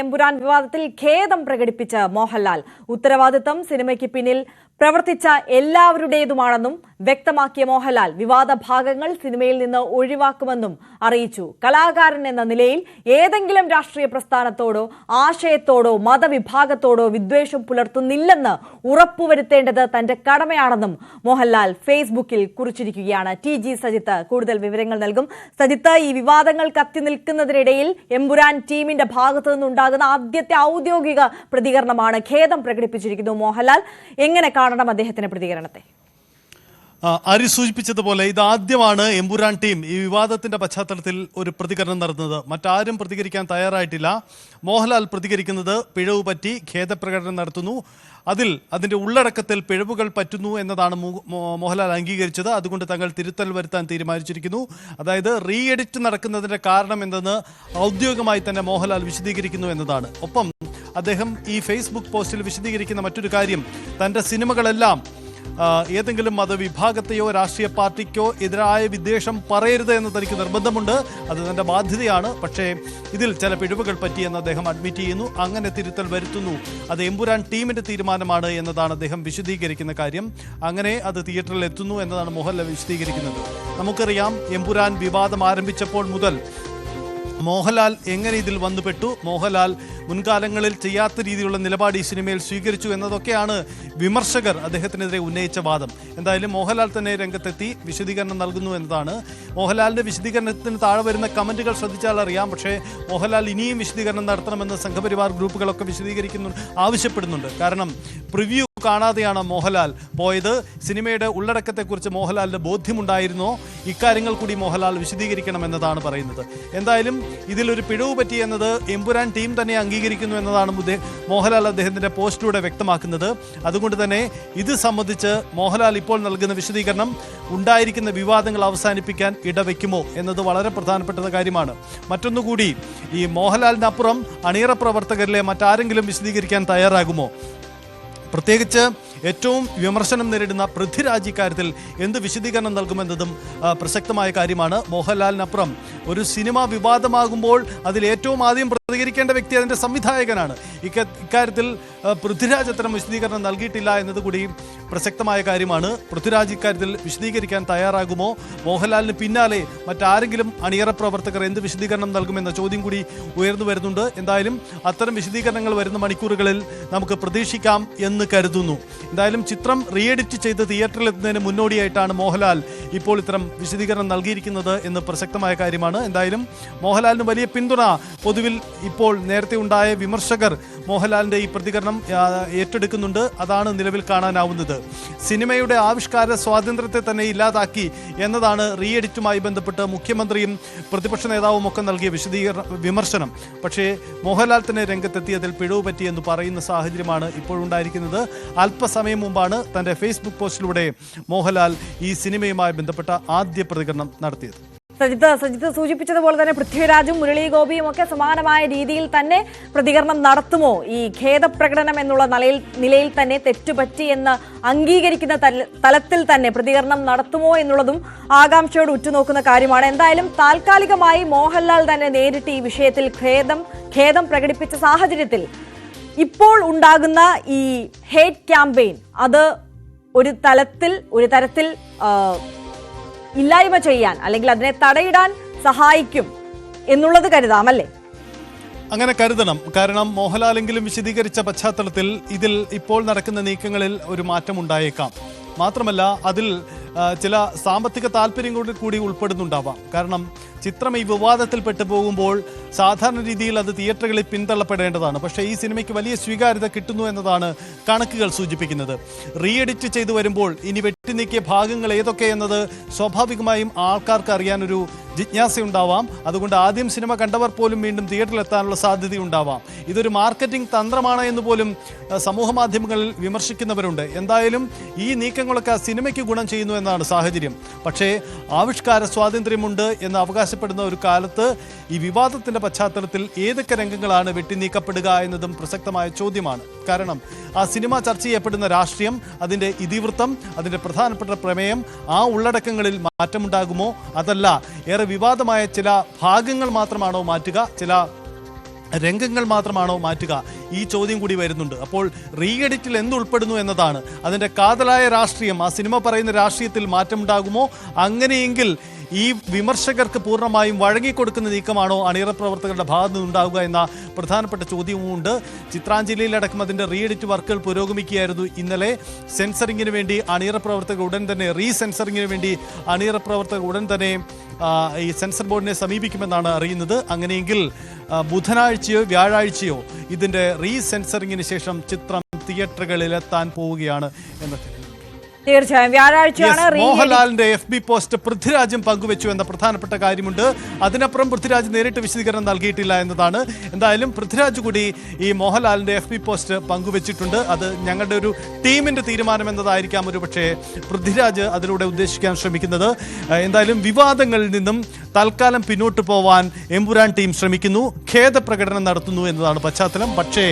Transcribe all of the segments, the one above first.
എമ്പുരാൻ വിവാദത്തിൽ ഖേദം പ്രകടിപ്പിച്ച മോഹൻലാൽ ഉത്തരവാദിത്തം സിനിമയ്ക്ക് പിന്നിൽ പ്രവർത്തിച്ച എല്ലാവരുടേതുമാണെന്നും വ്യക്തമാക്കിയ മോഹൻലാൽ വിവാദ ഭാഗങ്ങൾ സിനിമയിൽ നിന്ന് ഒഴിവാക്കുമെന്നും അറിയിച്ചു. കലാകാരൻ എന്ന നിലയിൽ ഏതെങ്കിലും രാഷ്ട്രീയ പ്രസ്ഥാനത്തോടോ ആശയത്തോടോ മതവിഭാഗത്തോടോ വിദ്വേഷം പുലർത്തുന്നില്ലെന്ന് ഉറപ്പുവരുത്തേണ്ടത് തന്റെ കടമയാണെന്നും മോഹൻലാൽ ഫേസ്ബുക്കിൽ കുറിച്ചിരിക്കുകയാണ്. ടി.ജി. സജിത്ത് കൂടുതൽ വിവരങ്ങൾ നൽകും. സജിത്ത്, ഈ വിവാദങ്ങൾ കത്തി നിൽക്കുന്നതിനിടയിൽ എമ്പുരാൻ ടീമിന്റെ ഭാഗത്തു നിന്നുണ്ടാകുന്ന ആദ്യത്തെ ഔദ്യോഗിക പ്രതികരണമാണ്. ഖേദം പ്രകടിപ്പിച്ചിരിക്കുന്നു മോഹൻലാൽ. എങ്ങനെ കാണണം അദ്ദേഹത്തിന്റെ പ്രതികരണത്തെ? അരി സൂചിപ്പിച്ചതുപോലെ ഇതാദ്യമാണ് എമ്പുരാൻ ടീം ഈ വിവാദത്തിന്റെ പശ്ചാത്തലത്തിൽ ഒരു പ്രതികരണം നടത്തുന്നത്. മറ്റാരും പ്രതികരിക്കാൻ തയ്യാറായിട്ടില്ല. മോഹൻലാൽ പ്രതികരിക്കുന്നത് പിഴവ് പറ്റി ഖേദപ്രകടനം നടത്തുന്നു. അതിന്റെ ഉള്ളടക്കത്തിൽ പിഴവുകൾ പറ്റുന്നു എന്നതാണ് മോഹൻലാൽ അംഗീകരിച്ചത്. അതുകൊണ്ട് തങ്ങൾ തിരുത്തൽ വരുത്താൻ തീരുമാനിച്ചിരിക്കുന്നു. അതായത് റീ എഡിറ്റ് നടക്കുന്നതിന്റെ കാരണം എന്തെന്ന് ഔദ്യോഗികമായി തന്നെ മോഹൻലാൽ വിശദീകരിക്കുന്നു എന്നതാണ്. ഒപ്പം അദ്ദേഹം ഈ ഫേസ്ബുക്ക് പോസ്റ്റിൽ വിശദീകരിക്കുന്ന മറ്റൊരു കാര്യം, തൻ്റെ സിനിമകളെല്ലാം ഏതെങ്കിലും മതവിഭാഗത്തെയോ രാഷ്ട്രീയ പാർട്ടിക്കോ എതിരായ വിദ്വേഷം പറയരുത് എന്ന് തനിക്ക് നിർബന്ധമുണ്ട്. അത് തൻ്റെ ബാധ്യതയാണ്. പക്ഷേ ഇതിൽ ചില പിഴവുകൾ പറ്റിയെന്ന് അദ്ദേഹം അഡ്മിറ്റ് ചെയ്യുന്നു. അങ്ങനെ തിരുത്തൽ വരുത്തുന്നു. അത് എമ്പുരാൻ ടീമിൻ്റെ തീരുമാനമാണ് എന്നതാണ് അദ്ദേഹം വിശദീകരിക്കുന്ന കാര്യം. അങ്ങനെ അത് തിയേറ്ററിൽ എത്തുന്നു എന്നതാണ് മോഹൻലാൽ വിശദീകരിക്കുന്നത്. നമുക്കറിയാം, എമ്പുരാൻ വിവാദം ആരംഭിച്ചപ്പോൾ മുതൽ മോഹൻലാൽ എങ്ങനെ ഇതിൽ വന്നുപെട്ടു, മോഹൻലാൽ മുൻകാലങ്ങളിൽ ചെയ്യാത്ത രീതിയിലുള്ള നിലപാട് ഈ സിനിമയിൽ സ്വീകരിച്ചു എന്നതൊക്കെയാണ് വിമർശകർ അദ്ദേഹത്തിനെതിരെ ഉന്നയിച്ച വാദം. എന്തായാലും മോഹൻലാൽ തന്നെ രംഗത്തെത്തി വിശദീകരണം നൽകുന്നു എന്നതാണ്. മോഹൻലാലിൻ്റെ വിശദീകരണത്തിന് താഴെ വരുന്ന കമൻറ്റുകൾ ശ്രദ്ധിച്ചാൽ അറിയാം. പക്ഷേ മോഹൻലാൽ ഇനിയും വിശദീകരണം നടത്തണമെന്ന് സംഘപരിവാർ ഗ്രൂപ്പുകളൊക്കെ ആവശ്യപ്പെടുന്നുണ്ട്. കാരണം പ്രിവ്യൂ കാണാതെയാണ് മോഹൻലാൽ പോയത്. സിനിമയുടെ ഉള്ളടക്കത്തെക്കുറിച്ച് മോഹൻലാലിന് ബോധ്യമുണ്ടായിരുന്നോ? ഇക്കാര്യങ്ങൾ കൂടി മോഹൻലാൽ വിശദീകരിക്കണമെന്നതാണ് പറയുന്നത്. എന്തായാലും ഇതിലൊരു പിഴവ് പറ്റിയെന്നത് എമ്പുരാൻ ടീം തന്നെ അംഗീകരിക്കുന്നു എന്നതാണ് മോഹൻലാൽ അദ്ദേഹത്തിൻ്റെ പോസ്റ്റിലൂടെ വ്യക്തമാക്കുന്നത്. അതുകൊണ്ട് തന്നെ ഇത് സംബന്ധിച്ച് മോഹൻലാൽ ഇപ്പോൾ നൽകുന്ന വിശദീകരണം ഉണ്ടായിരിക്കുന്ന വിവാദങ്ങൾ അവസാനിപ്പിക്കാൻ ഇടവെക്കുമോ എന്നത് വളരെ പ്രധാനപ്പെട്ട കാര്യമാണ്. മറ്റൊന്നുകൂടി, ഈ മോഹൻലാലിനപ്പുറം അണിയറ പ്രവർത്തകരിലെ മറ്റാരെങ്കിലും വിശദീകരിക്കാൻ തയ്യാറാകുമോ? പ്രത്യേകിച്ച് ഏറ്റവും വിമർശനം നേരിടുന്ന പൃഥ്വിരാജ് ഇക്കാര്യത്തിൽ എന്ത് വിശദീകരണം നൽകുമെന്നതും പ്രസക്തമായ കാര്യമാണ്. മോഹൻലാലിനപ്പുറം ഒരു സിനിമ വിവാദമാകുമ്പോൾ അതിൽ ഏറ്റവും ആദ്യം പ്രതികരിക്കേണ്ട വ്യക്തി അതിൻ്റെ സംവിധായകനാണ്. ഇക്കാര്യത്തിൽ പൃഥ്വിരാജ് അത്തരം വിശദീകരണം നൽകിയിട്ടില്ല എന്നതുകൂടി പ്രസക്തമായ കാര്യമാണ്. പൃഥ്വിരാജ് ഇക്കാര്യത്തിൽ വിശദീകരിക്കാൻ തയ്യാറാകുമോ? മോഹൻലാലിന് പിന്നാലെ മറ്റാരെങ്കിലും അണിയറ പ്രവർത്തകർ എന്ത് വിശദീകരണം നൽകുമെന്ന ചോദ്യം കൂടി ഉയർന്നു വരുന്നുണ്ട്. എന്തായാലും അത്തരം വിശദീകരണങ്ങൾ വരുന്ന മണിക്കൂറുകളിൽ നമുക്ക് പ്രതീക്ഷിക്കാം എന്ന് കരുതുന്നു. എന്തായാലും ചിത്രം റീ എഡിറ്റ് ചെയ്ത് തിയേറ്ററിൽ എത്തുന്നതിന് മുന്നോടിയായിട്ടാണ് മോഹൻലാൽ ഇപ്പോൾ ഇത്തരം വിശദീകരണം നൽകിയിരിക്കുന്നത് എന്ന് പ്രസക്തമായ കാര്യമാണ്. എന്തായാലും മോഹൻലാലിന് വലിയ പിന്തുണ പൊതുവിൽ ഇപ്പോൾ നേരത്തെ ഉണ്ടായ വിമർശകർ മോഹൻലാലിൻ്റെ ഈ പ്രതികരണം ഏറ്റെടുക്കുന്നുണ്ട്. അതാണ് നിലവിൽ കാണാനാവുന്നത്. സിനിമയുടെ ആവിഷ്കാര സ്വാതന്ത്ര്യത്തെ തന്നെ ഇല്ലാതാക്കി എന്നതാണ് റീ എഡിറ്റുമായി ബന്ധപ്പെട്ട് മുഖ്യമന്ത്രിയും പ്രതിപക്ഷ നേതാവും ഒക്കെ നൽകിയ വിമർശനം. പക്ഷേ മോഹൻലാൽ തന്നെ രംഗത്തെത്തി അതിൽ പിഴവ് പറ്റിയെന്ന് പറയുന്ന സാഹചര്യമാണ് ഇപ്പോഴുണ്ടായിരിക്കുന്നത്. അല്പസമയം മുമ്പാണ് തൻ്റെ ഫേസ്ബുക്ക് പോസ്റ്റിലൂടെ മോഹൻലാൽ ഈ സിനിമയുമായി ബന്ധപ്പെട്ട ആദ്യ പ്രതികരണം നടത്തിയത്. സജിത്ത് സൂചിപ്പിച്ചതുപോലെ തന്നെ പൃഥ്വിരാജും മുരളി ഗോപിയും ഒക്കെ സമാനമായ രീതിയിൽ തന്നെ പ്രതികരണം നടത്തുമോ? ഈ ഖേദപ്രകടനം എന്നുള്ള നിലയിൽ തന്നെ തെറ്റുപറ്റി എന്ന് അംഗീകരിക്കുന്ന തലത്തിൽ തന്നെ പ്രതികരണം നടത്തുമോ എന്നുള്ളതും ആകാംക്ഷയോട് ഉറ്റുനോക്കുന്ന കാര്യമാണ്. എന്തായാലും താൽക്കാലികമായി മോഹൻലാൽ തന്നെ നേരിട്ട് ഈ വിഷയത്തിൽ ഖേദം പ്രകടിപ്പിച്ച സാഹചര്യത്തിൽ ഇപ്പോൾ ഉണ്ടാകുന്ന ഈ ഹേറ്റ് ക്യാമ്പയിൻ അത് ഒരു തരത്തിൽ ഇല്ലായ്മ ചെയ്യാൻ അല്ലെങ്കിൽ അതിനെ തടയിടാൻ സഹായിക്കും എന്നുള്ളത് കരുതാമല്ലേ? അങ്ങനെ കരുതണം. കാരണം മോഹൻലാലെങ്കിലും വിശദീകരിച്ച പശ്ചാത്തലത്തിൽ ഇതിൽ ഇപ്പോൾ നടക്കുന്ന നീക്കങ്ങളിൽ ഒരു മാറ്റം ഉണ്ടായേക്കാം. മാത്രമല്ല അതിൽ ചില സാമ്പത്തിക താല്പര്യം കൂടി ഉൾപ്പെടുന്നുണ്ടാവാം. കാരണം ചിത്രം ഈ വിവാദത്തിൽ പെട്ടുപോകുമ്പോൾ സാധാരണ രീതിയിൽ അത് തിയേറ്ററുകളിൽ പിന്തള്ളപ്പെടേണ്ടതാണ്. പക്ഷേ ഈ സിനിമയ്ക്ക് വലിയ സ്വീകാര്യത കിട്ടുന്നു എന്നതാണ് കണക്കുകൾ സൂചിപ്പിക്കുന്നത്. റീ എഡിറ്റ് ചെയ്തു വരുമ്പോൾ ഇനി വെട്ടിനീക്കിയ ഭാഗങ്ങൾ ഏതൊക്കെ എന്നത് സ്വാഭാവികമായും ആൾക്കാർക്ക് അറിയാനൊരു ജിജ്ഞാസയുണ്ടാവാം. അതുകൊണ്ട് ആദ്യം സിനിമ കണ്ടവർ പോലും വീണ്ടും തിയേറ്ററിലെത്താനുള്ള സാധ്യതയുണ്ടാവാം. ഇതൊരു മാർക്കറ്റിംഗ് തന്ത്രമാണ് എന്ന് പോലും സമൂഹ മാധ്യമങ്ങളിൽ വിമർശിക്കുന്നവരുണ്ട്. എന്തായാലും ഈ നീക്കങ്ങളൊക്കെ ആ സിനിമയ്ക്ക് ഗുണം ചെയ്യുന്നു എന്നാണ് സാഹചര്യം. പക്ഷേ ആവിഷ്കാര സ്വാതന്ത്ര്യമുണ്ട് എന്ന് അവകാശപ്പെടുന്ന ഒരു കാലത്ത് ഈ വിവാദത്തിൻ്റെ പശ്ചാത്തലത്തിൽ ഏതൊക്കെ രംഗങ്ങളാണ് വെട്ടിനീക്കപ്പെടുക എന്നതും പ്രസക്തമായ ചോദ്യമാണ്. കാരണം ആ സിനിമ ചർച്ച ചെയ്യപ്പെടുന്ന രാഷ്ട്രീയം, അതിൻ്റെ ഇതിവൃത്തം, അതിൻ്റെ പ്രധാനപ്പെട്ട പ്രമേയം, ആ ഉള്ളടക്കങ്ങളിൽ മാറ്റമുണ്ടാകുമോ? അതല്ല ഏറെ വിവാദമായ ചില ഭാഗങ്ങൾ മാത്രമാണോ മാറ്റുക? ചില രംഗങ്ങൾ മാത്രമാണോ മാറ്റുക? ഈ ചോദ്യം കൂടി വരുന്നുണ്ട്. അപ്പോൾ റീ എഡിറ്റിൽ എന്തുൾപ്പെടുന്നു എന്നതാണ്. അതിൻ്റെ കാതലായ രാഷ്ട്രീയം, ആ സിനിമ പറയുന്ന രാഷ്ട്രീയത്തിൽ മാറ്റമുണ്ടാകുമോ? അങ്ങനെയെങ്കിൽ ഈ വിമർശകർക്ക് പൂർണ്ണമായും വഴങ്ങിക്കൊടുക്കുന്ന നീക്കമാണോ അണിയറ പ്രവർത്തകരുടെ ഭാഗത്തു നിന്നുണ്ടാവുക എന്ന പ്രധാനപ്പെട്ട ചോദ്യവുമുണ്ട്. ചിത്രാഞ്ജലിയിലടക്കം അതിൻ്റെ റീ എഡിറ്റ് വർക്കുകൾ പുരോഗമിക്കുകയായിരുന്നു. ഇന്നലെ സെൻസറിങ്ങിന് വേണ്ടി അണിയറ പ്രവർത്തകർ ഉടൻ തന്നെ സെൻസറിങ്ങിന് വേണ്ടി അണിയറ പ്രവർത്തകർ ഉടൻ തന്നെ ഈ സെൻസർ ബോർഡിനെ സമീപിക്കുമെന്നാണ് അറിയുന്നത്. അങ്ങനെയെങ്കിൽ ബുധനാഴ്ചയോ വ്യാഴാഴ്ചയോ ഇതിൻ്റെ സെൻസറിങ്ങിന് ശേഷം ചിത്രം തിയേറ്ററുകളിലെത്താൻ പോവുകയാണ് എന്നൊക്കെ. തീർച്ചയായും വ്യാഴാഴ്ചയാണ് മോഹൻലാലിന്റെ FB പോസ്റ്റ് പൃഥ്വിരാജും പങ്കുവെച്ചു എന്ന പ്രധാനപ്പെട്ട കാര്യമുണ്ട്. അതിനപ്പുറം പൃഥ്വിരാജ് നേരിട്ട് വിശദീകരണം നൽകിയിട്ടില്ല എന്നതാണ്. എന്തായാലും പൃഥ്വിരാജ് കൂടി ഈ മോഹൻലാലിന്റെ FB പോസ്റ്റ് പങ്കുവെച്ചിട്ടുണ്ട്. അത് ഞങ്ങളുടെ ഒരു ടീമിന്റെ തീരുമാനം എന്നതായിരിക്കാം ഒരു പക്ഷേ പൃഥ്വിരാജ് അതിലൂടെ ഉദ്ദേശിക്കാൻ ശ്രമിക്കുന്നത്. എന്തായാലും വിവാദങ്ങളിൽ നിന്നും തൽക്കാലം പിന്നോട്ട് പോവാൻ എമ്പുരാൻ ടീം ശ്രമിക്കുന്നു, ഖേദപ്രകടനം നടത്തുന്നു എന്നതാണ് പശ്ചാത്തലം. പക്ഷേ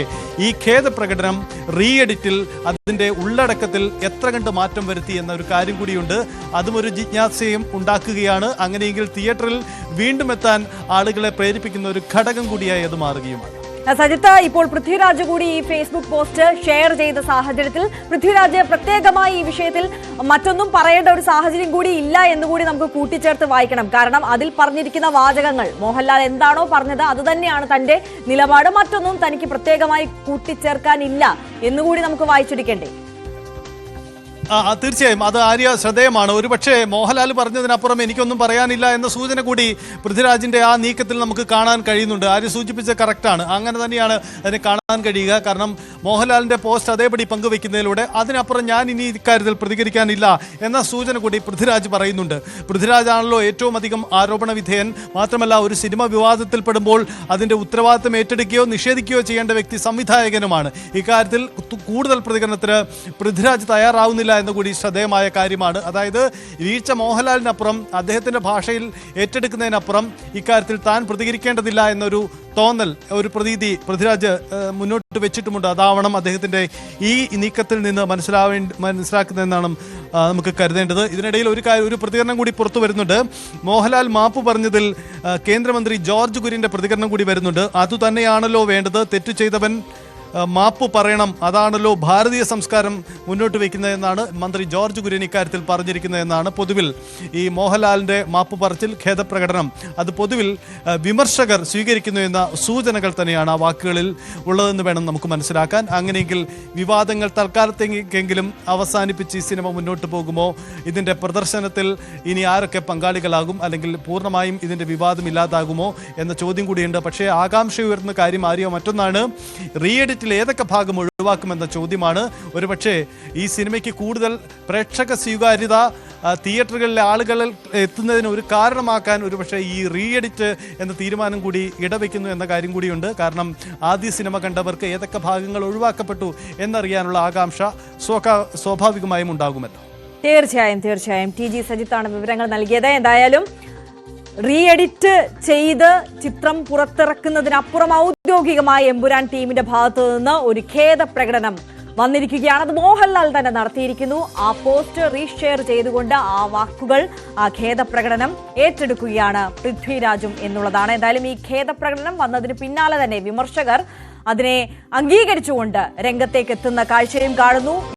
ഈ ഖേദപ്രകടനം റീ എഡിറ്റിൽ അതിന്റെ ഉള്ളടക്കത്തിൽ എത്ര കണ്ട് മാറ്റം വരുത്തി എന്ന ഒരു കാര്യം കൂടിയുണ്ട്. അതും ഒരു ജിജ്ഞാസയും ഉണ്ടാക്കുകയാണ്. അങ്ങനെയെങ്കിൽ തിയേറ്ററിൽ വീണ്ടും എത്താൻ ആളുകളെ പ്രേരിപ്പിക്കുന്ന ഒരു ഘടകം കൂടിയായി അത് മാറുകയുമാണ്. സജിത്ത്, ഇപ്പോൾ പൃഥ്വിരാജ് കൂടി ഈ ഫേസ്ബുക്ക് പോസ്റ്റ് ഷെയർ ചെയ്ത സാഹചര്യത്തിൽ പൃഥ്വിരാജ് പ്രത്യേകമായി ഈ വിഷയത്തിൽ മറ്റൊന്നും പറയേണ്ട ഒരു സാഹചര്യം കൂടി ഇല്ല എന്നുകൂടി നമുക്ക് കൂട്ടിച്ചേർത്ത് വായിക്കണം. കാരണം അതിൽ പറഞ്ഞിരിക്കുന്ന വാചകങ്ങൾ മോഹൻലാൽ എന്താണോ പറഞ്ഞത് അത് തന്നെയാണ് തന്റെ നിലപാട്. മറ്റൊന്നും തനിക്ക് പ്രത്യേകമായി കൂട്ടിച്ചേർക്കാനില്ല എന്നുകൂടി നമുക്ക് വായിച്ചെടുക്കേണ്ടേ? തീർച്ചയായും അത് ആര്യ ശ്രദ്ധേയമാണ്. ഒരുപക്ഷെ മോഹൻലാൽ പറഞ്ഞതിനപ്പുറം എനിക്കൊന്നും പറയാനില്ല എന്ന സൂചന കൂടി പൃഥ്വിരാജിന്റെ ആ നീക്കത്തിൽ നമുക്ക് കാണാൻ കഴിയുന്നുണ്ട്. ആര്യ സൂചിപ്പിച്ച കറക്റ്റാണ്, അങ്ങനെ തന്നെയാണ് അതിനെ കാണാൻ കഴിയുക. കാരണം മോഹൻലാലിന്റെ പോസ്റ്റ് അതേപടി പങ്കുവെക്കുന്നതിലൂടെ അതിനപ്പുറം ഞാൻ ഇനി ഇക്കാര്യത്തിൽ പ്രതികരിക്കാനില്ല എന്ന സൂചന കൂടി പൃഥ്വിരാജ് പറയുന്നുണ്ട്. പൃഥ്വിരാജാണല്ലോ ഏറ്റവും അധികം ആരോപണ വിധേയൻ. മാത്രമല്ല, ഒരു സിനിമ വിവാദത്തിൽപ്പെടുമ്പോൾ അതിന്റെ ഉത്തരവാദിത്തം ഏറ്റെടുക്കുകയോ നിഷേധിക്കുകയോ ചെയ്യേണ്ട വ്യക്തി സംവിധായകനുമാണ്. ഇക്കാര്യത്തിൽ കൂടുതൽ പ്രതികരണത്തിന് പൃഥ്വിരാജ് തയ്യാറാവുന്നില്ല എന്നുകൂടി ശ്രദ്ധേയമായ കാര്യമാണ്. അതായത് വീഴ്ച മോഹൻലാലിനപ്പുറം അദ്ദേഹത്തിന്റെ ഭാഷയിൽ ഏറ്റെടുക്കുന്നതിനപ്പുറം ഇക്കാര്യത്തിൽ താൻ പ്രതികരിക്കേണ്ടതില്ല എന്നൊരു തോന്നൽ, ഒരു പ്രതീതി പൃഥ്വിരാജ് മുന്നോട്ട് വെച്ചിട്ടുമുണ്ട്. അതാവണം അദ്ദേഹത്തിന്റെ ഈ നീക്കത്തിൽ നിന്ന് മനസ്സിലാക്കുന്നതെന്നാണ് നമുക്ക് കരുതേണ്ടത്. ഇതിനിടയിൽ ഒരു പ്രതികരണം കൂടി പുറത്തു വരുന്നുണ്ട്. മോഹൻലാൽ മാപ്പ് പറഞ്ഞതിൽ കേന്ദ്രമന്ത്രി ജോർജ് കുര്യന്റെ പ്രതികരണം കൂടി വരുന്നുണ്ട്. അതുതന്നെയാണല്ലോ വേണ്ടത്, തെറ്റു ചെയ്തവൻ മാപ്പ് പറയണം, അതാണല്ലോ ഭാരതീയ സംസ്കാരം മുന്നോട്ട് വയ്ക്കുന്നതെന്നാണ് മന്ത്രി ജോർജ് കുര്യൻ ഇക്കാര്യത്തിൽ പറഞ്ഞിരിക്കുന്നതെന്നാണ്. പൊതുവിൽ ഈ മോഹൻലാലിന്റെ മാപ്പ് പറച്ചിൽ, ഖേദപ്രകടനം അത് പൊതുവിൽ വിമർശകർ സ്വീകരിക്കുന്നു എന്ന സൂചനകൾ തന്നെയാണ് ആ വാക്കുകളിൽ ഉള്ളതെന്ന് വേണം നമുക്ക് മനസ്സിലാക്കാൻ. അങ്ങനെയെങ്കിൽ വിവാദങ്ങൾ തൽക്കാലത്തേക്കെങ്കിലും അവസാനിപ്പിച്ച് ഈ സിനിമ മുന്നോട്ട് പോകുമോ? ഇതിന്റെ പ്രദർശനത്തിൽ ഇനി ആരൊക്കെ പങ്കാളികളാകും? അല്ലെങ്കിൽ പൂർണ്ണമായും ഇതിന്റെ വിവാദം ഇല്ലാതാകുമോ എന്ന ചോദ്യം കൂടിയുണ്ട്. പക്ഷേ ആകാംക്ഷ ഉയർന്ന കാര്യം ആര്യ മറ്റൊന്നാണ്, റീ എഡിറ്റ് ഏതൊക്കെ ഭാഗം ഒഴിവാക്കുമെന്ന ചോദ്യമാണ്. ഒരുപക്ഷെ ഈ സിനിമയ്ക്ക് കൂടുതൽ പ്രേക്ഷക സ്വീകാര്യത തിയേറ്ററുകളിലെ ആളുകൾ എത്തുന്നതിന് ഒരു കാരണമാക്കാൻ ഒരുപക്ഷെ ഈ റീ എഡിറ്റ് എന്ന തീരുമാനം കൂടി ഇടവെക്കുന്നു എന്ന കാര്യം കൂടിയുണ്ട്. കാരണം ആദ്യ സിനിമ കണ്ടവർക്ക് ഏതൊക്കെ ഭാഗങ്ങൾ ഒഴിവാക്കപ്പെട്ടു എന്നറിയാനുള്ള ആകാംക്ഷ സ്വാഭാവികമായും ഉണ്ടാകുമല്ലോ. തീർച്ചയായും TG സജിത്താണ് വിവരങ്ങൾ നൽകിയത്. എന്തായാലും റീ എഡിറ്റ് ചെയ്ത് ചിത്രം പുറത്തിറക്കുന്നതിനപ്പുറം ഔദ്യോഗികമായി എമ്പുരാൻ ടീമിന്റെ ഭാഗത്തു നിന്ന് ഒരു ഖേദപ്രകടനം വന്നിരിക്കുകയാണ്. അത് മോഹൻലാൽ തന്നെ നടത്തിയിരിക്കുന്നു. ആ പോസ്റ്റ് റീഷെയർ ചെയ്തുകൊണ്ട് ആ വാക്കുകൾ, ആ ഖേദപ്രകടനം ഏറ്റെടുക്കുകയാണ് പൃഥ്വിരാജും എന്നുള്ളതാണ്. എന്തായാലും ഈ ഖേദപ്രകടനം വന്നതിന് പിന്നാലെ തന്നെ വിമർശകർ അതിനെ അംഗീകരിച്ചുകൊണ്ട് രംഗത്തേക്ക് എത്തുന്ന കാഴ്ചയും കാണുന്നു.